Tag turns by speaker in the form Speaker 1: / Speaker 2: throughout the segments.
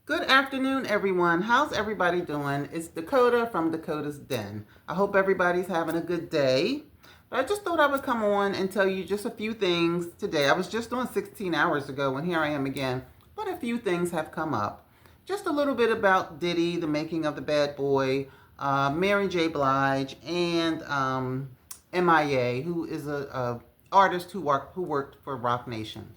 Speaker 1: Good afternoon, everyone. How's everybody doing? It's Dakota from Dakota's Den. I hope everybody's having a good day. But I just thought I would come on and tell you just a few things today. I was just on 16 hours ago, and here I am again. But a few things have come up. Just a little bit about Diddy, the making of the bad boy, Mary J Blige, and MIA, who is a artist who worked for Rock Nation.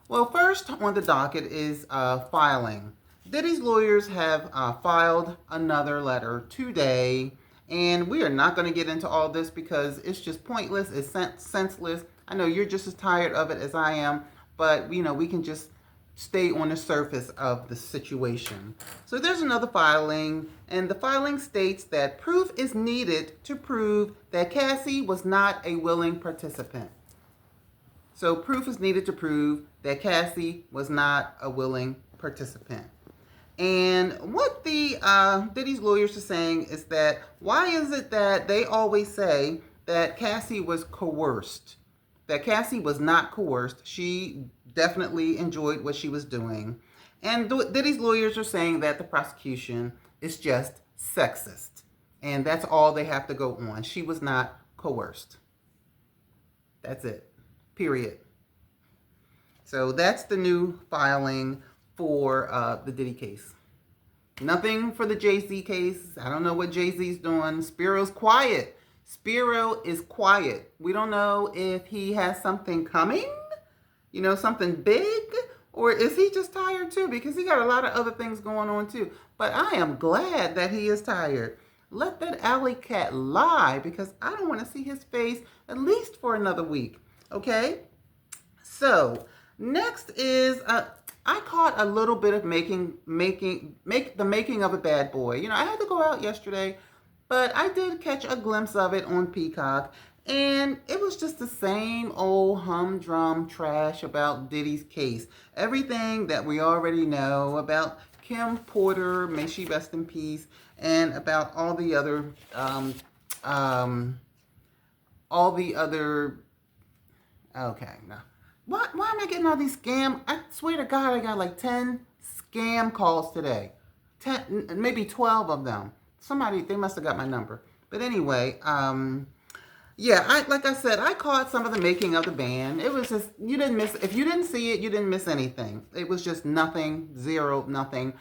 Speaker 1: Well, first on the docket is filing. Diddy's lawyers have filed another letter today, and we are not going to get into all this because it's just pointless, it's senseless. I know you're just as tired of it as I am, but we can just stay on the surface of the situation. So there's another filing, and the filing states that proof is needed to prove that Cassie was not a willing participant. So proof is needed to prove that Cassie was not a willing participant. And what the Diddy's lawyers are saying is that why is it that they always say that Cassie was coerced? That Cassie was not coerced. She definitely enjoyed what she was doing. And Diddy's lawyers are saying that the prosecution is just sexist. And that's all they have to go on. She was not coerced. That's it. Period. So that's the new filing for the Diddy case. Nothing for the Jay-Z case. I don't know what Jay-Z's doing. Spiro's quiet. Spiro is quiet. We don't know if he has something coming, something big, or is he just tired too? Because he got a lot of other things going on too. But I am glad that he is tired. Let that alley cat lie, because I don't want to see his face at least for another week. Okay? So next is I caught a little bit of the making of a bad boy. I had to go out yesterday, but I did catch a glimpse of it on Peacock, and it was just the same old humdrum trash about Diddy's case. Everything that we already know about Kim Porter, may she rest in peace, and about all the other okay, no. Why am I getting all these scam? I swear to God, I got like 10 scam calls today. 10, maybe 12 of them. They must have got my number. But anyway, like I said, I caught some of the making of the band. It was just, if you didn't see it, you didn't miss anything. It was just nothing, zero, nothing.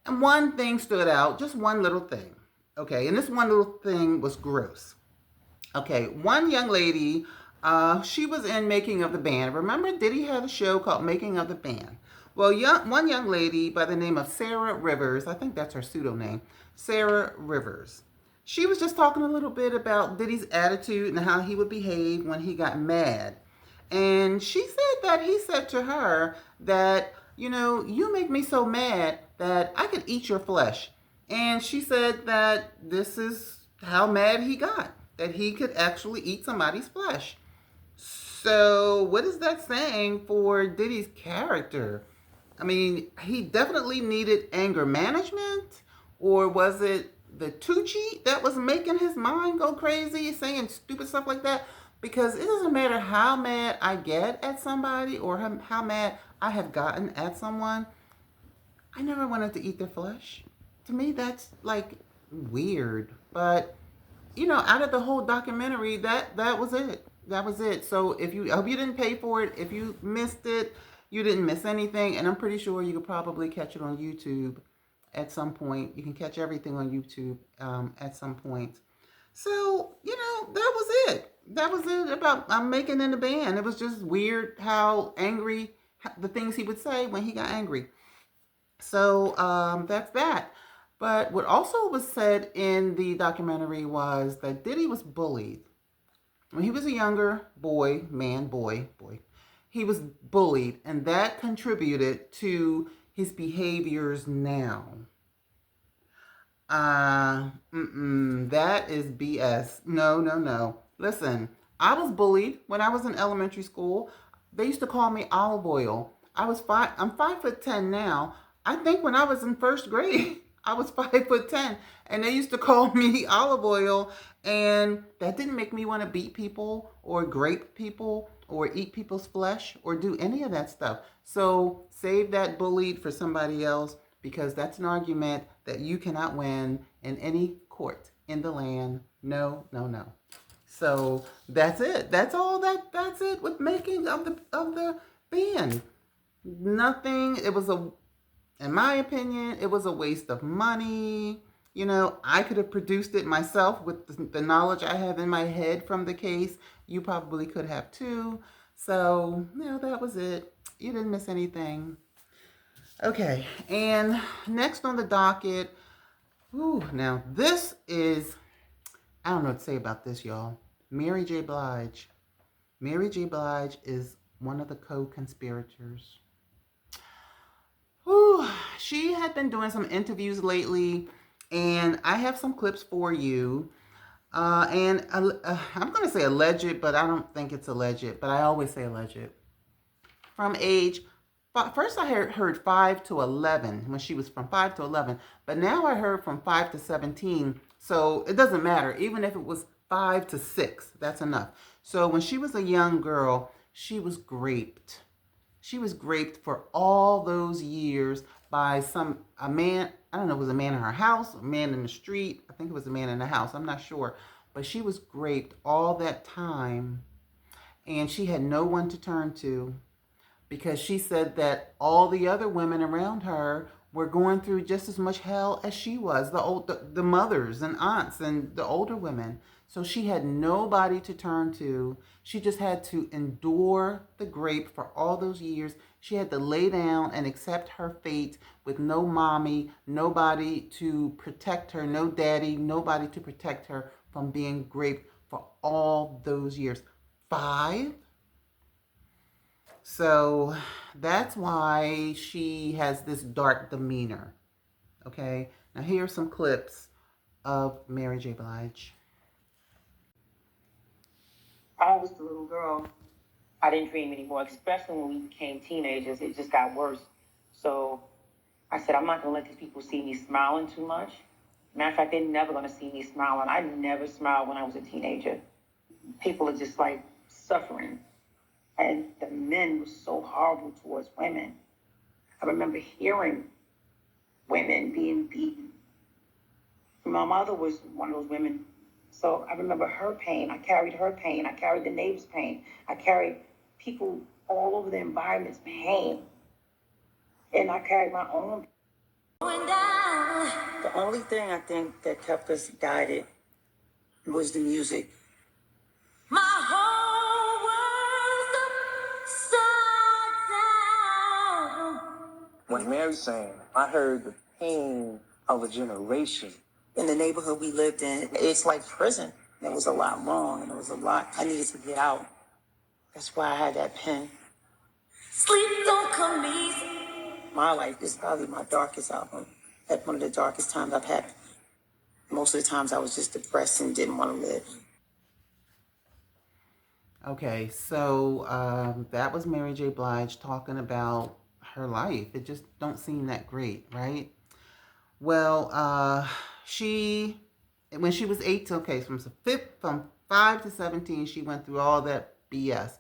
Speaker 1: And one thing stood out, just one little thing. Okay, and this one little thing was gross. Okay, one young lady, she was in Making of the Band. Remember, Diddy had a show called Making of the Band. Well, one young lady by the name of Sarah Rivers, I think that's her pseudonym, Sarah Rivers. She was just talking a little bit about Diddy's attitude and how he would behave when he got mad. And she said that he said to her that, you make me so mad that I could eat your flesh. And she said that this is how mad he got, that he could actually eat somebody's flesh. So what is that saying for Diddy's character? I mean, he definitely needed anger management, or was it the Tucci that was making his mind go crazy, saying stupid stuff like that? Because it doesn't matter how mad I get at somebody or how mad I have gotten at someone, I never wanted to eat their flesh. To me, that's like weird. But out of the whole documentary, that was it. That was it. So I hope you didn't pay for it. If you missed it, you didn't miss anything. And I'm pretty sure you could probably catch it on YouTube at some point. You can catch everything on YouTube at some point. So, that was it. That was it about making in the band. It was just weird how angry, the things he would say when he got angry. So that's that. But what also was said in the documentary was that Diddy was bullied. When he was a younger boy, he was bullied, and that contributed to his behaviors now. That is BS. No. Listen, I was bullied when I was in elementary school. They used to call me olive oil. I'm 5'10" now. I think when I was in first grade, I was 5'10", and they used to call me olive oil, and that didn't make me want to beat people or grape people or eat people's flesh or do any of that stuff. So save that bullied for somebody else. because that's an argument that you cannot win in any court in the land. No, no, no. So that's it. That's all that's it with making of the band. Nothing. It was in my opinion, it was a waste of money. You know, I could have produced it myself with the knowledge I have in my head from the case. You probably could have too. So, that was it. You didn't miss anything. Okay, and next on the docket, now this is, I don't know what to say about this, y'all. Mary J Blige. Mary J Blige is one of the co-conspirators. She had been doing some interviews lately, and I have some clips for you. And I'm going to say alleged, but I don't think it's alleged, but I always say alleged. From age, first I heard 5 to 11, when she was from 5 to 11, but now I heard from 5 to 17, so it doesn't matter. Even if it was 5 to 6, that's enough. So when she was a young girl, she was raped. She was raped for all those years by a man. I don't know if it was a man in her house, a man in the street. I think it was a man in the house. I'm not sure. But she was raped all that time, and she had no one to turn to, because she said that all the other women around her were going through just as much hell as she was, the mothers and aunts and the older women. So she had nobody to turn to. She just had to endure the rape for all those years. She had to lay down and accept her fate with no mommy, nobody to protect her, no daddy, nobody to protect her from being raped for all those years. 5? So that's why she has this dark demeanor. Okay, now here are some clips of Mary J Blige.
Speaker 2: I was the little girl. I didn't dream anymore, especially when we became teenagers. It just got worse. So I said, I'm not going to let these people see me smiling too much. Matter of fact, they're never going to see me smiling. I never smiled when I was a teenager. People are just like suffering. And the men were so horrible towards women. I remember hearing women being beaten. My mother was one of those women. So I remember her pain. I carried her pain. I carried the neighbor's pain. I carried people all over the environment's pain. And I carried my own. The only thing I think that kept us guided was the music. My whole world's upside down.
Speaker 3: When Mary sang, I heard the pain of a generation.
Speaker 2: In the neighborhood we lived in, it's like prison. There was a lot wrong, and there was a lot I needed to get out. That's why I had that pen. Sleep don't come easy. My life is probably my darkest album. At one of the darkest times I've had. Most of the times I was just depressed and didn't want to live.
Speaker 1: Okay, so that was Mary J Blige talking about her life. It just don't seem that great, right? Well, when she was 18, okay, from 5 to 17, she went through all that BS.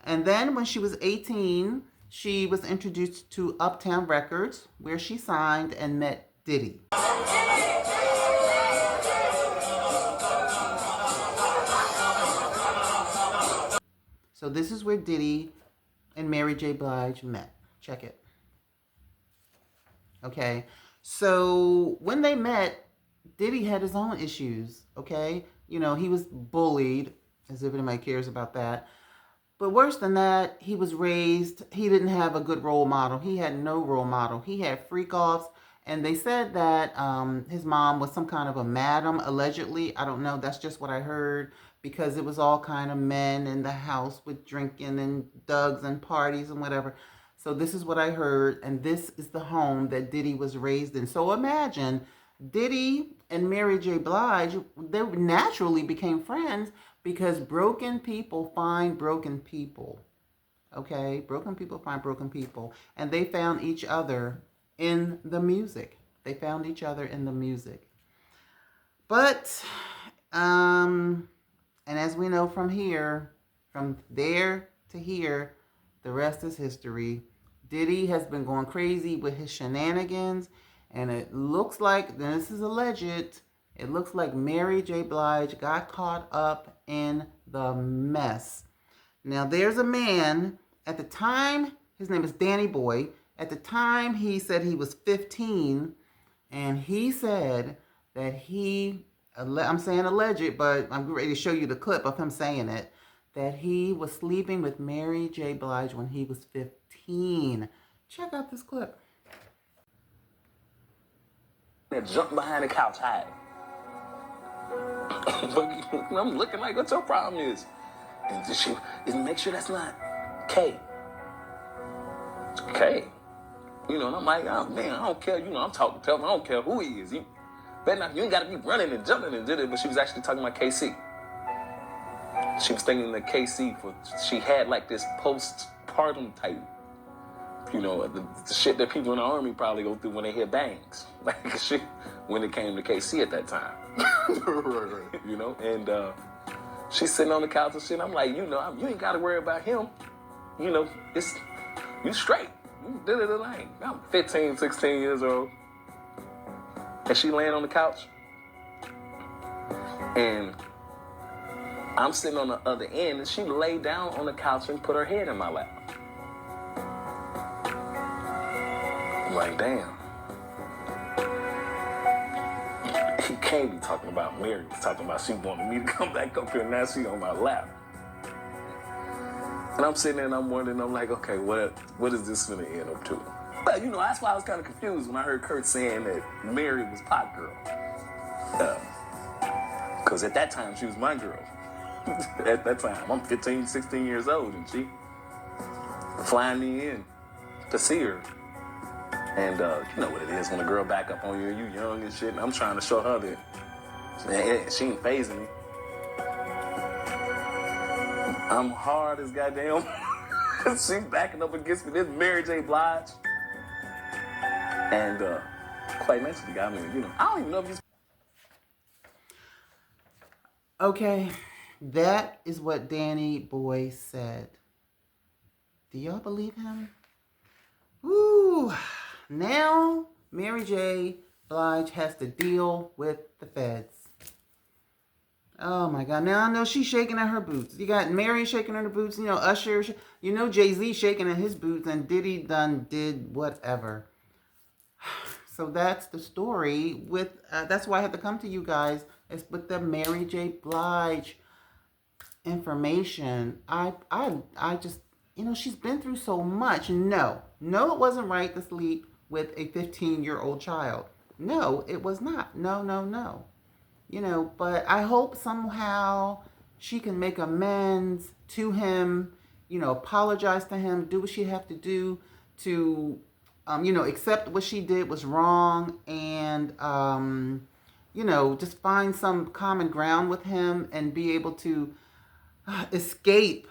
Speaker 1: And then when she was 18, she was introduced to Uptown Records, where she signed and met Diddy. So this is where Diddy and Mary J Blige met. Check it. Okay, so when they met, Diddy had his own issues, okay? You know, he was bullied, as if anybody cares about that. But worse than that, he was raised, he didn't have a good role model. He had no role model. He had freak-offs, and they said that his mom was some kind of a madam, allegedly. I don't know, that's just what I heard, because it was all kind of men in the house with drinking and thugs and parties and whatever. So this is what I heard, and this is the home that Diddy was raised in. So imagine Diddy and Mary J Blige, they naturally became friends because broken people find broken people. Okay? Broken people find broken people. And they found each other in the music. They found each other in the music. But, and as we know from here, from there to here, the rest is history. Diddy has been going crazy with his shenanigans, and it looks like, this is alleged, it looks like Mary J Blige got caught up in the mess. Now, there's a man, at the time, his name is Danny Boy. At the time, he said he was 15, and he said that I'm saying alleged, but I'm ready to show you the clip of him saying it, that he was sleeping with Mary J Blige when he was 15. Check out this clip.
Speaker 4: That jump behind the couch hiding. But I'm looking like, what's your problem is? And she make sure that's not K. K. You know, and I'm like, oh man, I don't care. You know, I'm talking to him. I don't care who he is. You ain't got to be running and jumping and did it. But she was actually talking about KC. She was thinking that KC, she had like this postpartum type, you know, the shit that people in the army probably go through when they hear bangs. Like shit when it came to KC at that time. You know, and she's sitting on the couch and shit. I'm like, you know, you ain't got to worry about him. You know, you straight. You did it like I'm 15, 16 years old. And she laying on the couch. And I'm sitting on the other end, and she laid down on the couch and put her head in my lap. I'm like, damn. He can't be talking about Mary. He's talking about she wanted me to come back up here, and now she on my lap. And I'm sitting there and I'm wondering, I'm like, okay, what is this gonna end up to? But, you know, that's why I was kind of confused when I heard Kurt saying that Mary was pot girl. Because at that time, she was my girl. At that time, I'm 15, 16 years old, and she flying me in to see her. And you know what it is when a girl back up on you and you young and shit, and I'm trying to show her that, man, she ain't phasing me. I'm hard as goddamn. She's backing up against me. This Mary J Blige. And quite naturally, I mean, you know, I don't even know if he's...
Speaker 1: Okay, that is what Danny Boy said. Do y'all believe him? Ooh, now Mary J Blige has to deal with the feds. Oh my God, now I know she's shaking in her boots. You got Mary shaking in her boots, you know, Usher, you know, Jay-Z shaking in his boots, and Diddy done did whatever. So that's the story with, that's why I had to come to you guys. It's with the Mary J Blige information. I just, you know, she's been through so much. No, it wasn't right to sleep with a 15-year-old child. No, it was not. No. You know, but I hope somehow she can make amends to him, you know, apologize to him, do what she have to do to, you know, accept what she did was wrong, and, you know, just find some common ground with him and be able to escape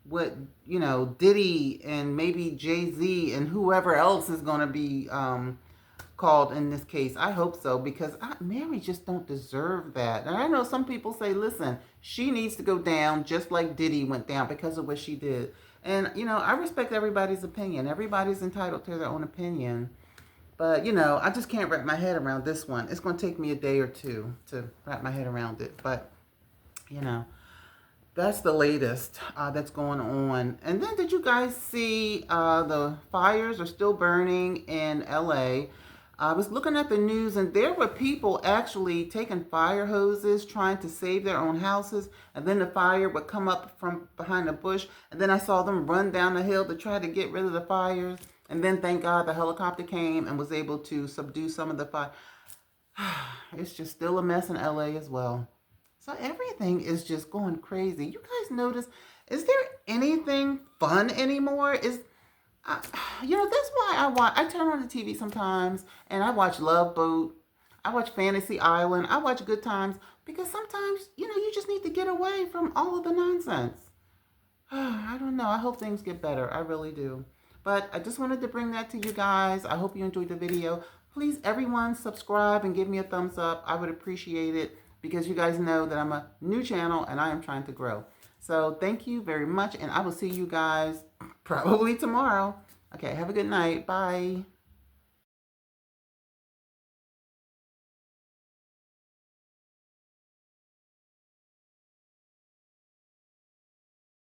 Speaker 1: what, you know, Diddy and maybe Jay-Z and whoever else is going to be called in this case. I hope so, because Mary just don't deserve that. And I know some people say, listen, she needs to go down just like Diddy went down because of what she did. And, you know, I respect everybody's opinion. Everybody's entitled to their own opinion. But, you know, I just can't wrap my head around this one. It's going to take me a day or two to wrap my head around it. But, you know, that's the latest that's going on. And then did you guys see the fires are still burning in L.A.? I was looking at the news, and there were people actually taking fire hoses, trying to save their own houses, and then the fire would come up from behind a bush, and then I saw them run down the hill to try to get rid of the fires, and then thank God the helicopter came and was able to subdue some of the fire. It's just still a mess in LA as well. So everything is just going crazy. You guys notice, is there anything fun anymore? You know, that's why I turn on the TV sometimes and I watch Love Boat, I watch Fantasy Island, I watch Good Times, because sometimes, you know, you just need to get away from all of the nonsense. I don't know. I hope things get better. I really do. But I just wanted to bring that to you guys. I hope you enjoyed the video. Please, everyone, subscribe and give me a thumbs up. I would appreciate it, because you guys know that I'm a new channel and I am trying to grow. So thank you very much, and I will see you guys probably tomorrow. Okay, have a good night. Bye.